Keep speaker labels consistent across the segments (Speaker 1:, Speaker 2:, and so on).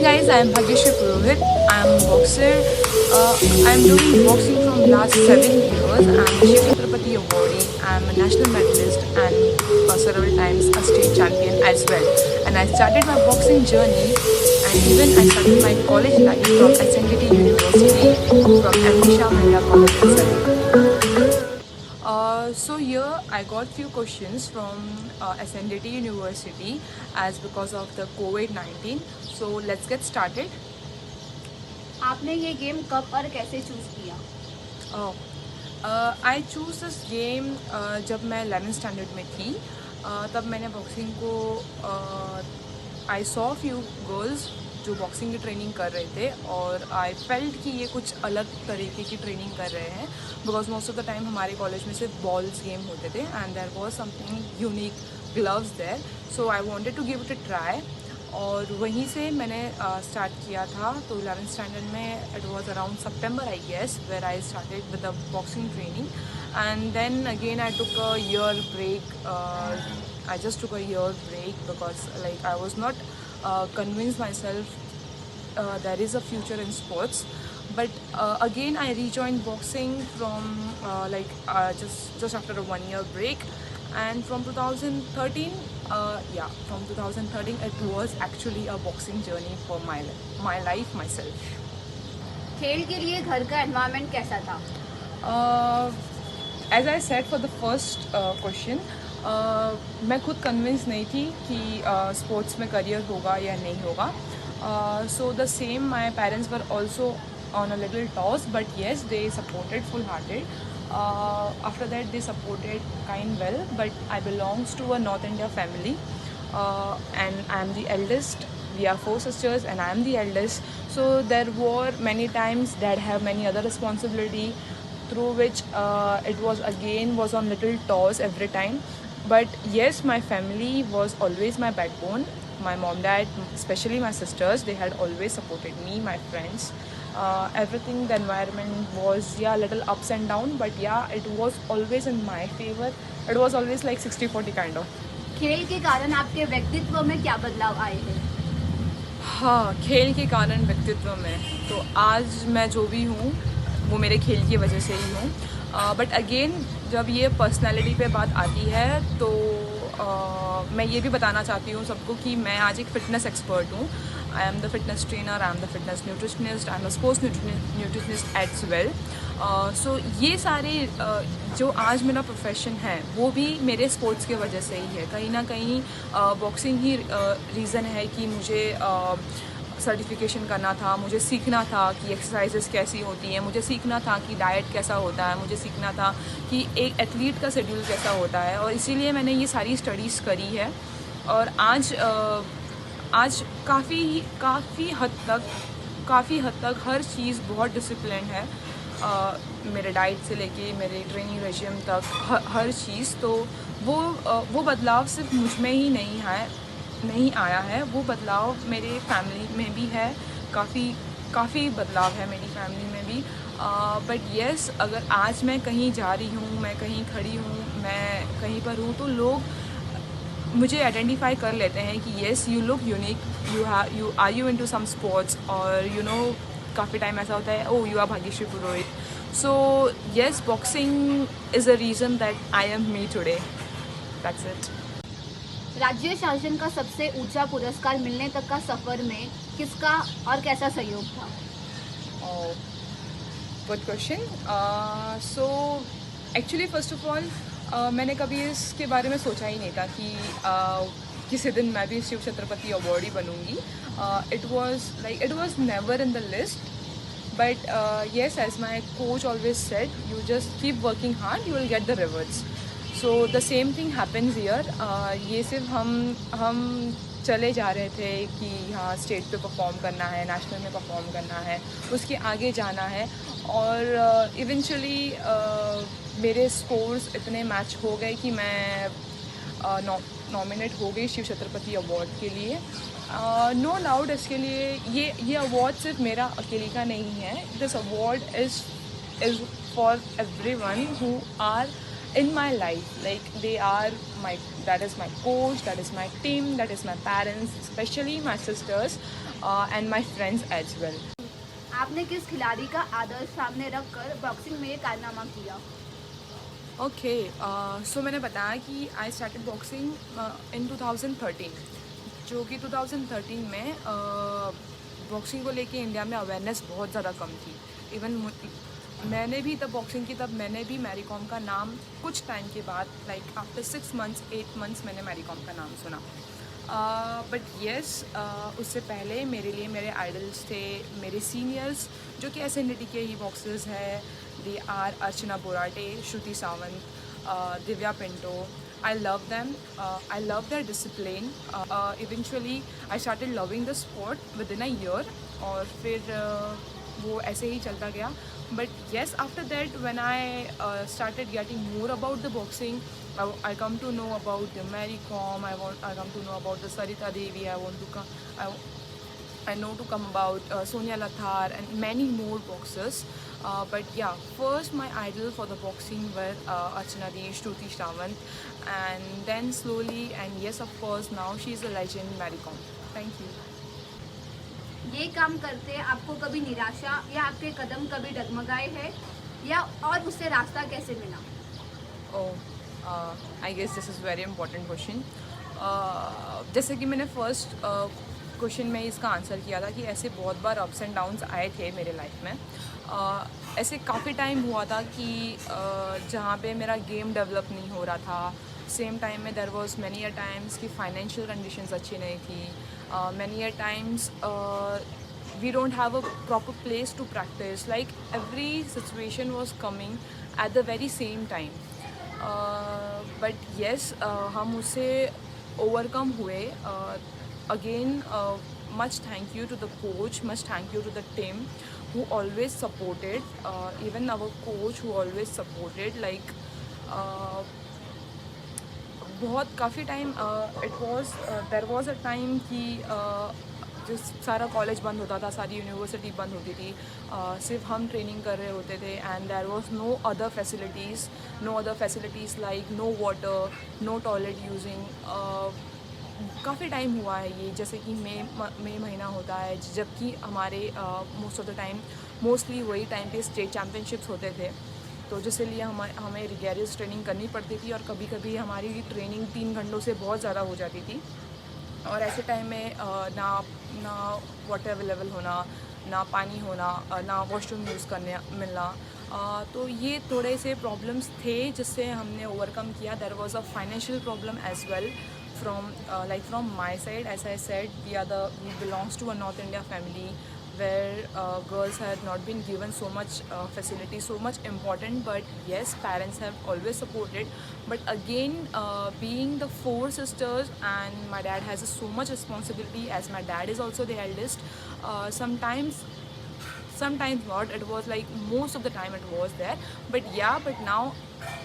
Speaker 1: guys, I am Bhagyashri Purohit. I am a boxer. I am doing boxing from last 7 years. I am the Shiv Chhatrapati awardee. I am a national medalist and several times a state champion as well. And I started my boxing journey and even I started my college life from SNDT University from MD Shah Mahila College itself. So here I got few questions from SNDT University as because of the COVID-19. So let's get started.
Speaker 2: आपने ये game कब और कैसे choose किया?
Speaker 1: I choose this game जब मैं 11th standard में थी. तब मैंने बॉक्सिंग को आई सॉ फ्यू गर्ल्स जो बॉक्सिंग की ट्रेनिंग कर रहे थे और आई फेल्ट कि ये कुछ अलग तरीके की ट्रेनिंग कर रहे हैं because most of the time हमारे कॉलेज में सिर्फ बॉल्स गेम होते थे and there was something unique gloves there. So I wanted to give it a try और वहीं से मैंने स्टार्ट किया था. तो 11th स्टैंडर्ड में it was around September I guess where I started with the boxing training and then again I took a year break. I just took a year break because like I was not convinced myself there is a future in sports. But again I rejoined boxing from just after a 1 year break. And from 2013, from 2013 it was actually a boxing journey for my life myself.
Speaker 2: खेल के लिए घर का environment कैसा था?
Speaker 1: As I said for the first question, मैं खुद convince नहीं थी कि स्पोर्ट्स में करियर होगा या नहीं होगा. सो the same my parents were also on a little toss, but yes, they supported full-hearted. After that, they supported kind well, but I belongs to a North India family, and I am the eldest. We are 4 sisters, and I am the eldest. So there were many times that have many other responsibility, through which it was on little toss every time. But yes, my family was always my backbone. My mom, dad, especially my sisters, they had always supported me, my friends. Everything, the environment was little ups and down, but it was always in my favor. It was always like 60-40 kind of.
Speaker 2: खेल के कारण आपके व्यक्तित्व में क्या बदलाव आए हैं?
Speaker 1: हाँ, खेल के कारण व्यक्तित्व में तो आज मैं जो भी हूँ वो मेरे खेल की वजह से ही हूँ. बट अगेन जब ये पर्सनालिटी पे बात आती है तो मैं ये भी बताना चाहती हूँ सबको कि मैं आज एक फ़िटनेस एक्सपर्ट हूँ. I am the fitness trainer, I am the fitness nutritionist, I am the sports nutritionist as well. So ये सारे जो आज मेरा प्रोफेशन है वो भी मेरे स्पोर्ट्स के वजह से ही है. कहीं ना कहीं बॉक्सिंग ही रीज़न है कि मुझे सर्टिफिकेशन करना था, मुझे सीखना था कि एक्सरसाइजेस कैसी होती हैं, मुझे सीखना था कि डाइट कैसा होता है, मुझे सीखना था कि एक एथलीट का शेड्यूल कैसा होता है. और इसीलिए मैंने ये सारी स्टडीज़ करी है. और आज काफ़ी हद तक हर चीज़ बहुत डिसिप्लिन है. मेरे डाइट से लेके मेरे ट्रेनिंग रेजिम तक हर चीज़. तो वो बदलाव सिर्फ मुझ में ही नहीं आया है, वो बदलाव मेरे फैमिली में भी है. काफ़ी बदलाव है मेरी फैमिली में भी. बट येस, अगर आज मैं कहीं जा रही हूँ, मैं कहीं खड़ी हूँ, मैं कहीं पर हूँ तो लोग मुझे आइडेंटिफाई कर लेते हैं कि yes you look unique, you into some sports, और काफ़ी टाइम ऐसा होता है oh you are Bhagyashree Purohit. So yes, boxing is a reason that I am me today. That's it.
Speaker 2: राज्य शासन का सबसे ऊंचा पुरस्कार मिलने तक का सफर में किसका और कैसा सहयोग था?
Speaker 1: Good question. So actually first of all मैंने कभी इसके बारे में सोचा ही नहीं था कि किसी दिन मैं भी शिव छत्रपति अवॉर्डी बनूंगी. It was never in the list. But yes, as my coach always said, you just keep working hard, you will get the rewards. So the same thing happens here. ये सिर्फ हम चले जा रहे थे कि हाँ स्टेट पे परफॉर्म करना है, नेशनल में परफॉर्म करना है, उसके आगे जाना है. और इवेंचुअली मेरे स्कोर्स इतने मैच हो गए कि मैं नॉमिनेट हो गई शिव छत्रपति अवार्ड के लिए. नो डाउट इसके लिए ये अवार्ड सिर्फ मेरा अकेले का नहीं है. This award is for everyone who are in my life. Like that is my coach, that is my team, that is my parents, especially my sisters, and my friends as well.
Speaker 2: आपने किस खिलाड़ी का आदर्श सामने रखकर boxing में ये कारनामा किया?
Speaker 1: ओके, सो मैंने बताया कि आई स्टार्टेड बॉक्सिंग इन 2013, जो कि 2013 में बॉक्सिंग को लेके इंडिया में अवेयरनेस बहुत ज़्यादा कम थी. इवन मैंने भी तब बॉक्सिंग की, तब मैंने भी मैरी कॉम का नाम कुछ टाइम के बाद, लाइक आफ्टर 6 मंथ्स 8 मंथ्स मैंने मैरी कॉम का नाम सुना. बट येस, उससे पहले मेरे लिए मेरे आइडल्स थे मेरे सीनियर्स, जो कि SNDT के ही बॉक्सर्स है. They are Archana Borate, Shruti Sawant, Divya Pinto. I love them. I love their discipline. Eventually, I started loving the sport within a year, और फिर वो ऐसे ही चलता गया. But yes, after that, when I started getting more about the boxing, I come to know about the Mary Kom. I come to know about the Sarita Devi. I know to come about Sonia Lathar and many more boxers. But yeah, first my idol for the boxing were Archana Di, Shruti Sawant, and then slowly, and yes, of course, now she's a legend, Mary Kom. Thank you.
Speaker 2: ये काम करते आपको कभी निराशा या आपके कदम कभी डगमगाए हैं, या और उससे रास्ता कैसे मिला?
Speaker 1: Oh, I guess this is very important question. जैसे कि मैंने फर्स्ट क्वेश्चन में इसका आंसर किया था कि ऐसे बहुत बार अप्स एंड डाउन्स आए थे मेरे लाइफ में. ऐसे काफ़ी टाइम हुआ था कि जहाँ पे मेरा गेम डेवलप नहीं हो रहा था. सेम टाइम में there was many a times कि फाइनेंशियल कंडीशंस अच्छी नहीं थी. Many a times we don't have a proper place to practice. Like every situation was coming at the very same time. But yes, हम उससे overcome हुए. Again, much thank you to the coach, much thank you to the team who always supported. Even our coach who always supported. Like बहुत काफ़ी time there was a time कि जो सारा college बंद होता था, सारी यूनिवर्सिटी बंद होती थी, सिर्फ हम ट्रेनिंग कर रहे होते थे. And there was no other facilities like no water, no toilet using. काफ़ी टाइम हुआ है ये, जैसे कि मई महीना होता है, जबकि हमारे most of the time mostly वही टाइम पे स्टेट चैम्पियनशिप्स होते थे. तो जिसके लिए हमें रिगेरियस ट्रेनिंग करनी पड़ती थी, और कभी कभी हमारी ट्रेनिंग 3 घंटों से बहुत ज़्यादा हो जाती थी. और ऐसे टाइम में ना वाटर अवेलेबल होना, ना पानी होना, ना वॉशरूम यूज़ करने मिलना. तो ये थोड़े से प्रॉब्लम्स थे जिससे हमने ओवरकम किया. There was a financial problem as well from my side. As I said, we belongs to a North India family where girls had not been given so much facility, so much important. But yes, parents have always supported. But again, being the 4 sisters, and my dad has so much responsibility, as my dad is also the eldest. Sometimes not, it was like most of the time it was there. But yeah, but now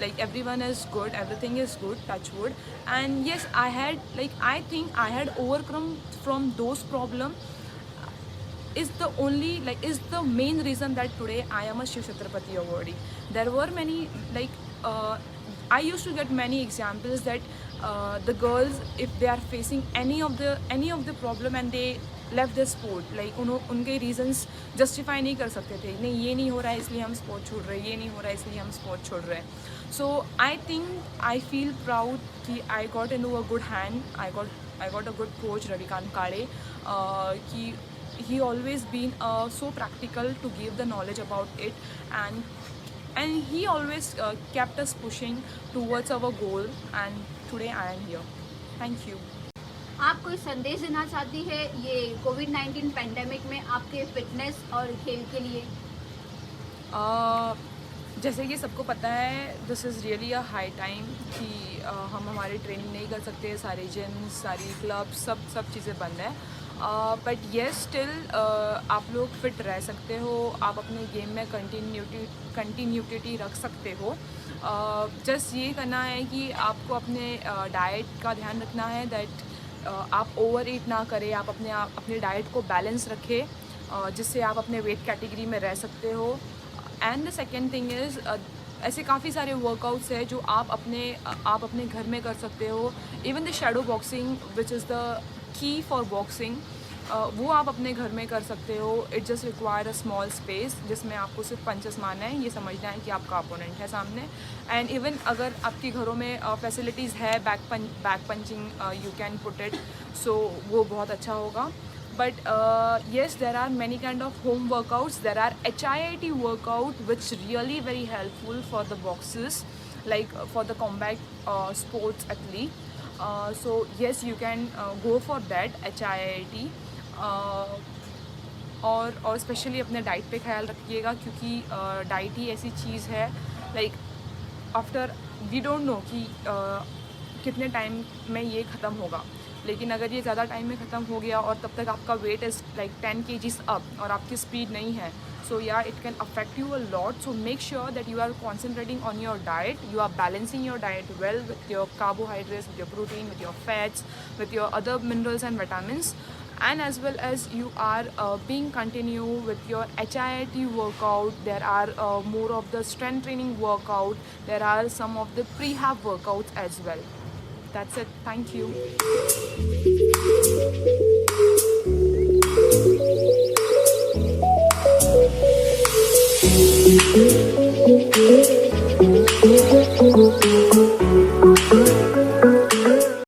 Speaker 1: like everyone is good, everything is good, touch wood. And yes, I think I had overcome from those problems. Is the main reason that today I am a Shiv Chhatrapati awardee. There were many, I used to get many examples that the girls, if they are facing any of the problem and they left the sport, like उनके reasons justify नहीं कर सकते थे. नहीं, ये नहीं हो रहा है इसलिए हम स्पोर्ट छोड़ रहे हैं, ये नहीं हो रहा है इसलिए हम स्पोर्ट छोड़ रहे हैं. So I think I feel proud कि I got into a good hand. I got a good coach, Ravikant Kade, कि he always been so practical to give the knowledge about it, and he always kept us pushing towards our goal, and today I am here. Thank you.
Speaker 2: आप कोई संदेश देना चाहती है ये कोविड-19 pandemic में आपके फिटनेस और खेल के लिए?
Speaker 1: जैसे कि सबको पता है, this is really a high time कि हम हमारी ट्रेनिंग नहीं कर सकते. सारे जिम्स, सारी क्लब, सब चीज़ें बंद है. बट येस, स्टिल आप लोग फिट रह सकते हो, आप अपने गेम में कंटिन्यूटी रख सकते हो. जस्ट ये करना है कि आपको अपने डाइट का ध्यान रखना है, दैट आप ओवर ईट ना करें. आप अपने डाइट को बैलेंस रखें, जिससे आप अपने वेट कैटेगरी में रह सकते हो. And the second thing is ऐसे काफ़ी सारे वर्कआउट्स हैं जो आप अपने घर में कर सकते हो. Even the shadow boxing which is the key for boxing, वो आप अपने घर में कर सकते हो. It just require a small space जिसमें आपको सिर्फ पंचेस मारना है, ये समझना है कि आपका अपोनेंट है सामने. एंड इवन अगर आपके घरों में फैसिलिटीज़ है back punching, you can put it, so वो बहुत अच्छा होगा. But yes, there are many kind of home workouts. There are HIIT workout which really very helpful for the boxers, like for the combat sports athlete. So yes, you can go for that HIIT. और specially अपने diet पे ख्याल रखिएगा, क्योंकि diet ही ऐसी चीज़ है, like after we don't know कि कितने टाइम में ये ख़त्म होगा. लेकिन अगर ये ज़्यादा टाइम में ख़त्म हो गया और तब तक आपका weight is like 10 kgs up और आपकी स्पीड नहीं है, so yeah it can affect you a lot. So make sure that you are concentrating on your diet, you are balancing your diet well with your carbohydrates, with your protein, with your fats, with your other minerals and vitamins, and as well as you are being continue with your HIIT workout. There are more of the strength training workout. There are some of the prehab workouts as well. That's it. Thank you.